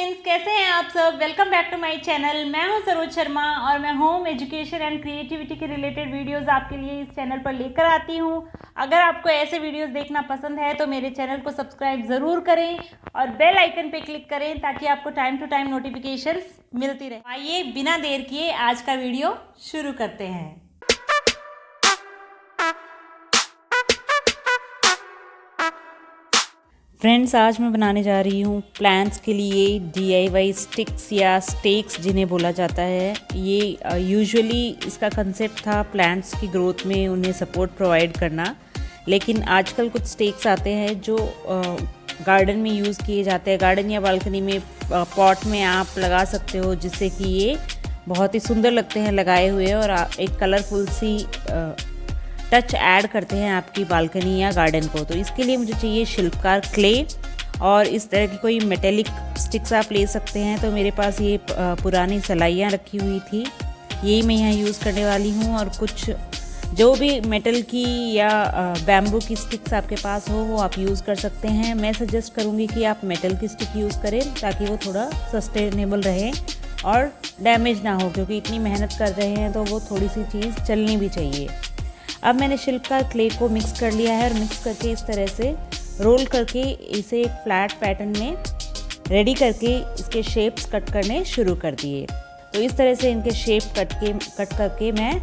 Friends, कैसे हैं आप सब। Welcome back to my channel. मैं हूं सरोज शर्मा और मैं होम एजुकेशन एंड क्रिएटिविटी के रिलेटेड वीडियोस आपके लिए इस चैनल पर लेकर आती हूं। अगर आपको ऐसे वीडियोस देखना पसंद है तो मेरे चैनल को सब्सक्राइब ज़रूर करें और बेल आइकन पे क्लिक करें ताकि आपको टाइम टू टाइम नोटिफिकेशंस मिलती रहे। आइए बिना देर किए आज का वीडियो शुरू करते हैं। फ्रेंड्स, आज मैं बनाने जा रही हूँ प्लांट्स के लिए DIY स्टिक्स या स्टेक्स जिन्हें बोला जाता है। ये यूजुअली इसका कंसेप्ट था प्लांट्स की ग्रोथ में उन्हें सपोर्ट प्रोवाइड करना, लेकिन आजकल कुछ स्टेक्स आते हैं जो गार्डन में यूज़ किए जाते हैं। गार्डन या बालकनी में पॉट में आप लगा सकते हो, जिससे कि ये बहुत ही सुंदर लगते हैं लगाए हुए और एक कलरफुल सी टच ऐड करते हैं आपकी बालकनी या गार्डन को। तो इसके लिए मुझे चाहिए शिल्पकार क्ले और इस तरह की कोई मेटेलिक स्टिक्स आप ले सकते हैं। तो मेरे पास ये पुरानी सलाइयाँ रखी हुई थी, यही मैं यहाँ यूज़ करने वाली हूँ। और कुछ जो भी मेटल की या बैम्बू की स्टिक्स आपके पास हो वो आप यूज़ कर सकते हैं। मैं सजेस्ट करूँगी कि आप मेटल की स्टिक यूज़ करें ताकि वो थोड़ा सस्टेनेबल रहे और डैमेज ना हो, क्योंकि इतनी मेहनत कर रहे हैं तो वो थोड़ी सी चीज़ चलनी भी चाहिए। अब मैंने शिल्पकार क्ले को मिक्स कर लिया है और मिक्स करके इस तरह से रोल करके इसे एक फ्लैट पैटर्न में रेडी करके इसके शेप्स कट करने शुरू कर दिए। तो इस तरह से इनके शेप कट करके मैं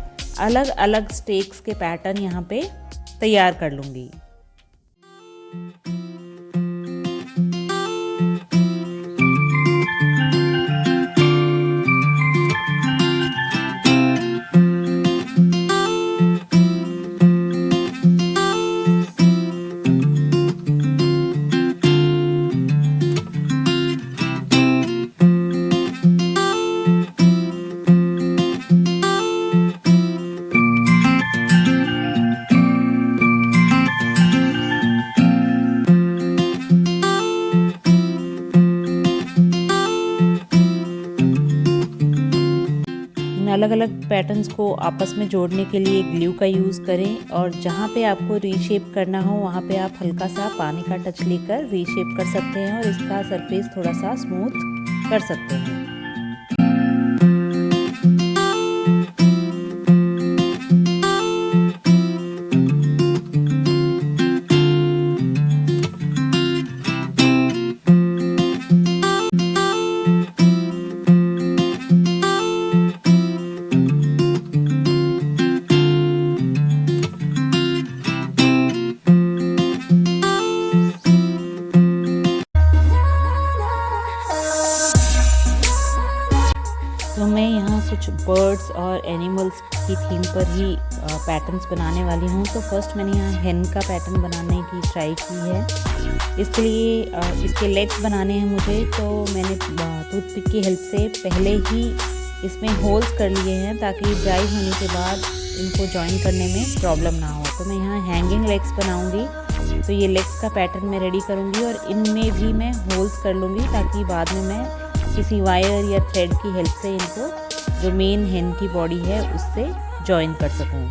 अलग अलग स्टेक्स के पैटर्न यहाँ पे तैयार कर लूँगी। अलग अलग पैटर्न्स को आपस में जोड़ने के लिए ग्लू का यूज़ करें और जहाँ पे आपको रीशेप करना हो वहाँ पे आप हल्का सा पानी का टच लेकर रीशेप कर सकते हैं और इसका सरफेस थोड़ा सा स्मूथ कर सकते हैं। तो मैं यहाँ कुछ बर्ड्स और एनिमल्स की थीम पर ही पैटर्न्स बनाने वाली हूँ। तो फर्स्ट मैंने यहाँ हेन का पैटर्न बनाने की ट्राई की है। इसके लिए इसके लेग्स बनाने हैं मुझे, तो मैंने टूथपिक की हेल्प से पहले ही इसमें होल्स कर लिए हैं ताकि ड्राई होने के बाद इनको जॉइन करने में प्रॉब्लम ना हो। तो मैं यहाँ हैंगिंग लेग्स बनाऊँगी। तो ये लेग्स का पैटर्न मैं रेडी करूँगी और इनमें भी मैं होल्स कर लूँगी ताकि बाद में मैं किसी वायर या थ्रेड की हेल्प से इनको जो मेन हेन की बॉडी है उससे जॉइन कर सकूं।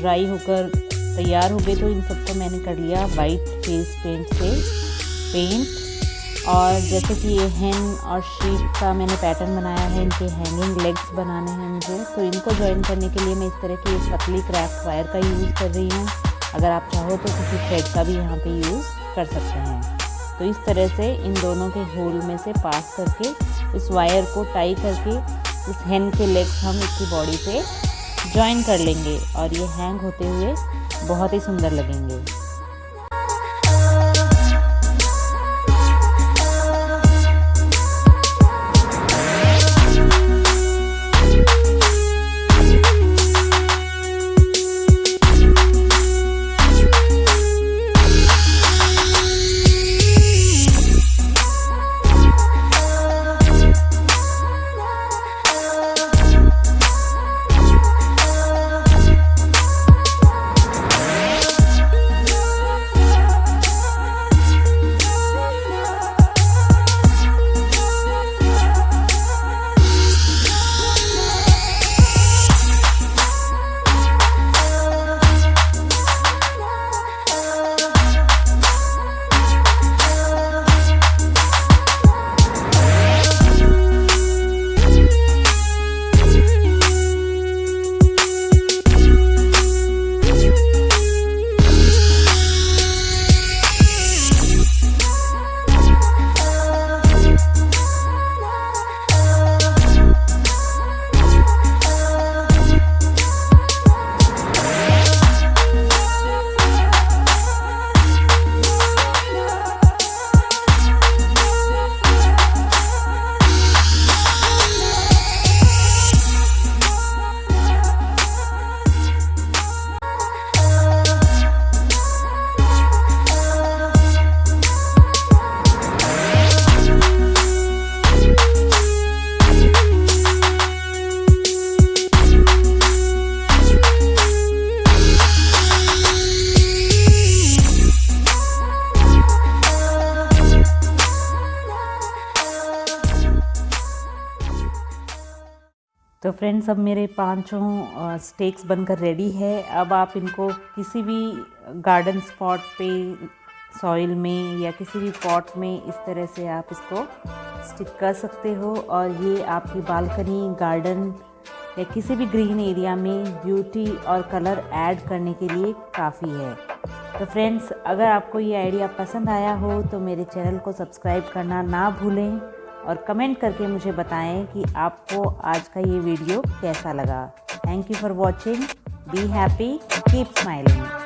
ड्राई होकर तैयार हो गए तो इन सबको मैंने कर लिया वाइट फेस पेंट से पेंट। और जैसे कि ये हेन और शीप का मैंने पैटर्न बनाया है, इनके हैंगिंग लेग्स बनाने हैं मुझे, तो इनको ज्वाइन करने के लिए मैं इस तरह की पतली क्राफ्ट वायर का यूज़ कर रही हूँ। अगर आप चाहो तो किसी थ्रेड का भी यहाँ पे यूज़ कर सकते हैं। तो इस तरह से इन दोनों के होल में से पास करके इस वायर को टाई करके इस हेन के लेग्स हम इसकी बॉडी पे ज्वाइन कर लेंगे और ये हैंग होते हुए बहुत ही सुंदर लगेंगे। तो फ्रेंड्स, अब मेरे पांचों स्टेक्स बनकर रेडी है। अब आप इनको किसी भी गार्डन स्पॉट पे, सॉइल में या किसी भी पॉट में इस तरह से आप इसको स्टिक कर सकते हो और ये आपकी बालकनी, गार्डन या किसी भी ग्रीन एरिया में ब्यूटी और कलर ऐड करने के लिए काफ़ी है। तो फ्रेंड्स, अगर आपको ये आइडिया पसंद आया हो तो मेरे चैनल को सब्सक्राइब करना ना भूलें और कमेंट करके मुझे बताएं कि आपको आज का ये वीडियो कैसा लगा। Thank you for watching. Be happy, keep smiling.